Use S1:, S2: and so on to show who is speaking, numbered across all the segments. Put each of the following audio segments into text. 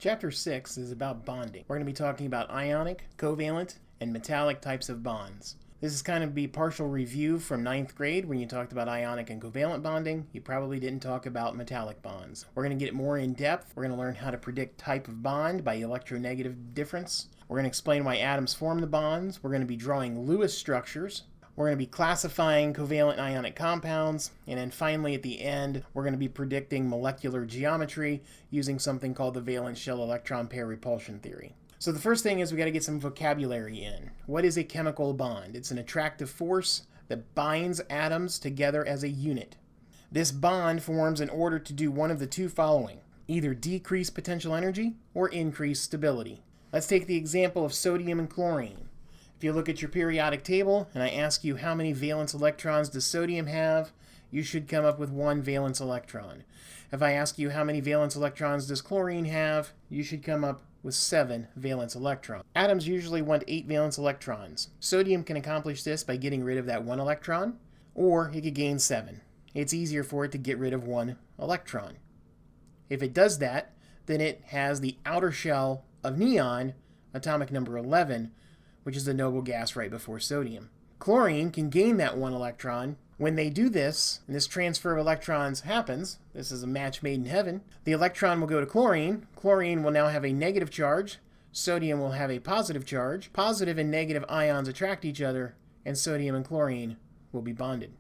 S1: Chapter 6 is about bonding. We're going to be talking about ionic, covalent, and metallic types of bonds. This is kind of be partial review from 9th grade when you talked about ionic and covalent bonding. You probably didn't talk about metallic bonds. We're going to get more in depth. We're going to learn how to predict type of bond by electronegative difference. We're going to explain why atoms form the bonds. We're going to be drawing Lewis structures. We're going to be classifying covalent and ionic compounds. And then finally at the end, we're going to be predicting molecular geometry using something called the valence shell electron pair repulsion theory. So the first thing is we got to get some vocabulary in. What is a chemical bond? It's an attractive force that binds atoms together as a unit. This bond forms in order to do one of the two following: either decrease potential energy or increase stability. Let's take the example of sodium and chlorine. If you look at your periodic table and I ask you how many valence electrons does sodium have, you should come up with 1 valence electron. If I ask you how many valence electrons does chlorine have, you should come up with 7 valence electrons. Atoms usually want 8 valence electrons. Sodium can accomplish this by getting rid of that 1 electron, or it could gain 7. It's easier for it to get rid of 1 electron. If it does that, then it has the outer shell of neon, atomic number 11, which is the noble gas right before sodium. Chlorine can gain that 1 electron. When they do this, and this transfer of electrons happens, this is a match made in heaven, the electron will go to chlorine. Chlorine will now have a negative charge. Sodium will have a positive charge. Positive and negative ions attract each other, and sodium and chlorine will be bonded.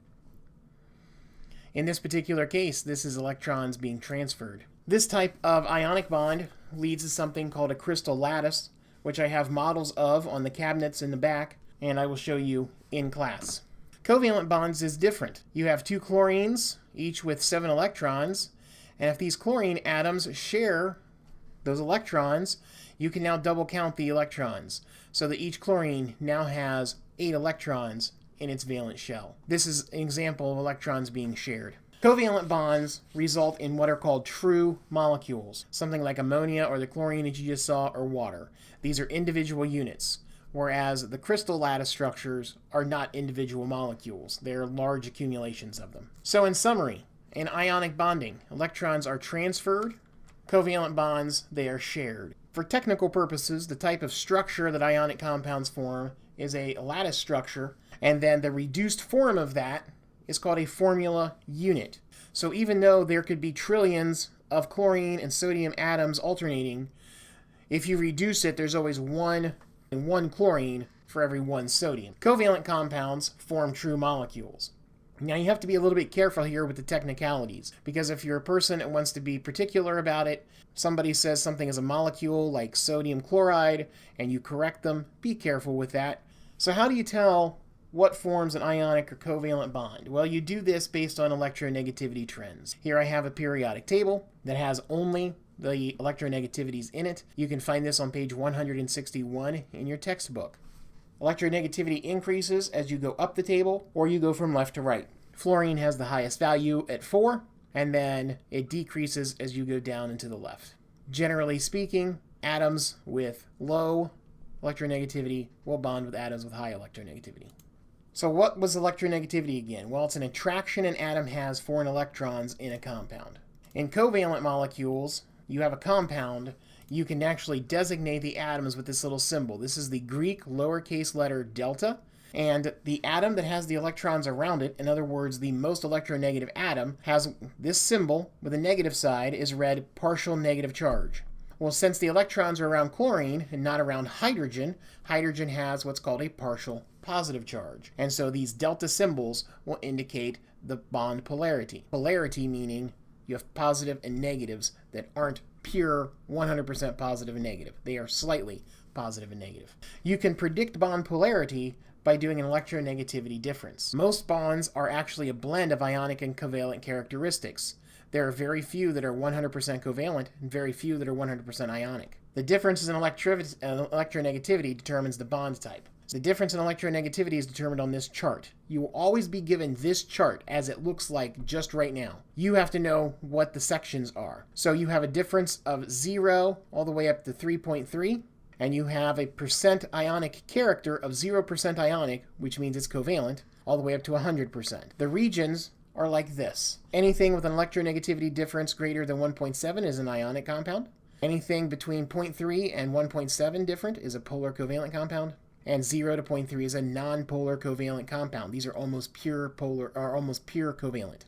S1: In this particular case, this is electrons being transferred. This type of ionic bond leads to something called a crystal lattice, which I have models of on the cabinets in the back, and I will show you in class. Covalent bonds is different. You have 2 chlorines, each with 7 electrons, and if these chlorine atoms share those electrons, you can now double count the electrons, so that each chlorine now has 8 electrons in its valence shell. This is an example of electrons being shared. Covalent bonds result in what are called true molecules, something like ammonia or the chlorine that you just saw, or water. These are individual units, whereas the crystal lattice structures are not individual molecules. They're large accumulations of them. So in summary, in ionic bonding, electrons are transferred. Covalent bonds, they are shared. For technical purposes, the type of structure that ionic compounds form is a lattice structure, and then the reduced form of that is called a formula unit. So even though there could be trillions of chlorine and sodium atoms alternating, if you reduce it, there's always 1 chlorine for every 1 sodium. Covalent compounds form true molecules. Now you have to be a little bit careful here with the technicalities, because if you're a person that wants to be particular about it, somebody says something is a molecule like sodium chloride, and you correct them, be careful with that. So how do you tell what forms an ionic or covalent bond? Well, you do this based on electronegativity trends. Here I have a periodic table that has only the electronegativities in it. You can find this on page 161 in your textbook. Electronegativity increases as you go up the table, or you go from left to right. Fluorine has the highest value at 4, and then it decreases as you go down and to the left. Generally speaking, atoms with low electronegativity will bond with atoms with high electronegativity. So what was electronegativity again? Well, it's an attraction an atom has for an electrons in a compound. In covalent molecules, you have a compound, you can actually designate the atoms with this little symbol. This is the Greek lowercase letter delta, and the atom that has the electrons around it, in other words, the most electronegative atom, has this symbol with a negative side is read partial negative charge. Well, since the electrons are around chlorine and not around hydrogen, hydrogen has what's called a partial positive charge. And so these delta symbols will indicate the bond polarity. Polarity meaning you have positive and negatives that aren't pure 100% positive and negative. They are slightly positive and negative. You can predict bond polarity by doing an electronegativity difference. Most bonds are actually a blend of ionic and covalent characteristics. There are very few that are 100% covalent and very few that are 100% ionic. The difference in electronegativity determines the bond type. The difference in electronegativity is determined on this chart. You will always be given this chart as it looks like just right now. You have to know what the sections are. So you have a difference of 0 all the way up to 3.3, and you have a percent ionic character of 0% ionic, which means it's covalent, all the way up to 100%. The regions are like this. Anything with an electronegativity difference greater than 1.7 is an ionic compound. Anything between 0.3 and 1.7 different is a polar covalent compound, and 0 to 0.3 is a non-polar covalent compound. These are almost pure covalent.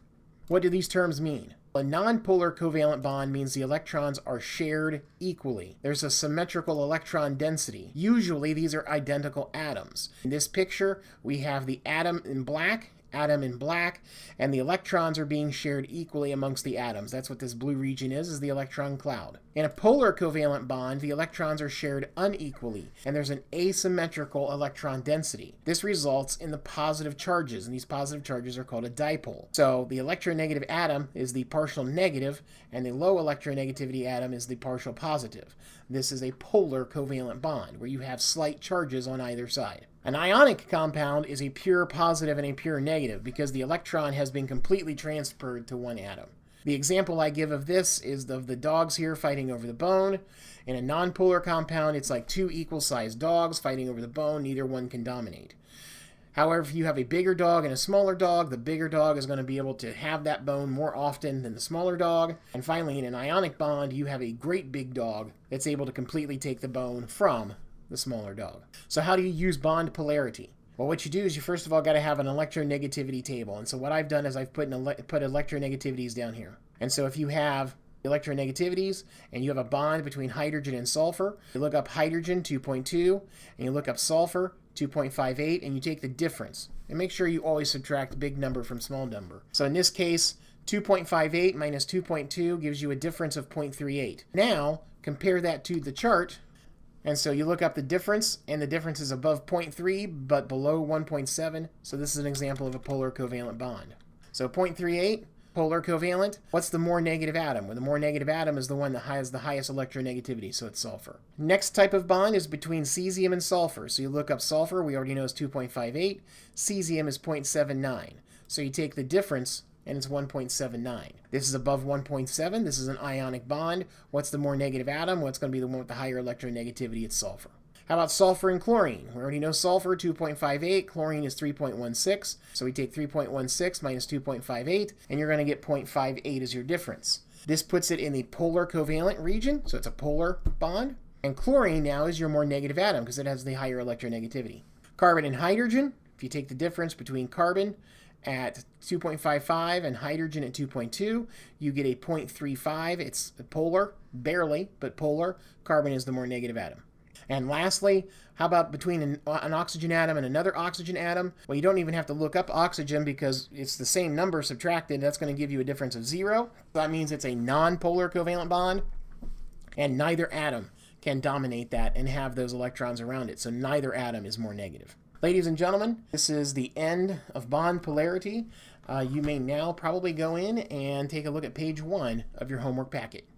S1: What do these terms mean? A non-polar covalent bond means the electrons are shared equally. There's a symmetrical electron density. Usually these are identical atoms. In this picture, we have the atom in black, and the electrons are being shared equally amongst the atoms. That's what this blue region is the electron cloud. In a polar covalent bond, the electrons are shared unequally, and there's an asymmetrical electron density. This results in the positive charges, and these positive charges are called a dipole. So the electronegative atom is the partial negative, and the low electronegativity atom is the partial positive. This is a polar covalent bond, where you have slight charges on either side. An ionic compound is a pure positive and a pure negative because the electron has been completely transferred to one atom. The example I give of this is of the dogs here fighting over the bone. In a nonpolar compound, it's like two equal-sized dogs fighting over the bone. Neither one can dominate. However, if you have a bigger dog and a smaller dog, the bigger dog is going to be able to have that bone more often than the smaller dog. And finally, in an ionic bond, you have a great big dog that's able to completely take the bone from the smaller dog. So how do you use bond polarity? Well, what you do is you first of all got to have an electronegativity table. And so what I've done is I've put electronegativities down here. And so if you have electronegativities and you have a bond between hydrogen and sulfur, you look up hydrogen 2.2 and you look up sulfur 2.58 and you take the difference. And make sure you always subtract big number from small number. So in this case, 2.58 minus 2.2 gives you a difference of 0.38. Now, compare that to the chart. And so you look up the difference, and the difference is above 0.3 but below 1.7. So this is an example of a polar covalent bond. So 0.38, polar covalent. What's the more negative atom? Well, the more negative atom is the one that has the highest electronegativity, so it's sulfur. Next type of bond is between cesium and sulfur. So you look up sulfur, we already know is 2.58. Cesium is 0.79. So you take the difference, and it's 1.79. This is above 1.7. This is an ionic bond. What's the more negative atom? Well, it's going to be the one with the higher electronegativity. It's sulfur. How about sulfur and chlorine? We already know sulfur, 2.58. Chlorine is 3.16. So we take 3.16 minus 2.58, and you're going to get 0.58 as your difference. This puts it in the polar covalent region, so it's a polar bond. And chlorine now is your more negative atom because it has the higher electronegativity. Carbon and hydrogen, if you take the difference between carbon at 2.55 and hydrogen at 2.2, you get a 0.35. It's polar, barely, but polar. Carbon is the more negative atom. And lastly, how about between an oxygen atom and another oxygen atom? Well, you don't even have to look up oxygen because it's the same number subtracted. That's going to give you a difference of 0. That means it's a non-polar covalent bond, and neither atom can dominate that and have those electrons around it. So neither atom is more negative. Ladies and gentlemen, this is the end of bond polarity. You may now probably go in and take a look at page 1 of your homework packet.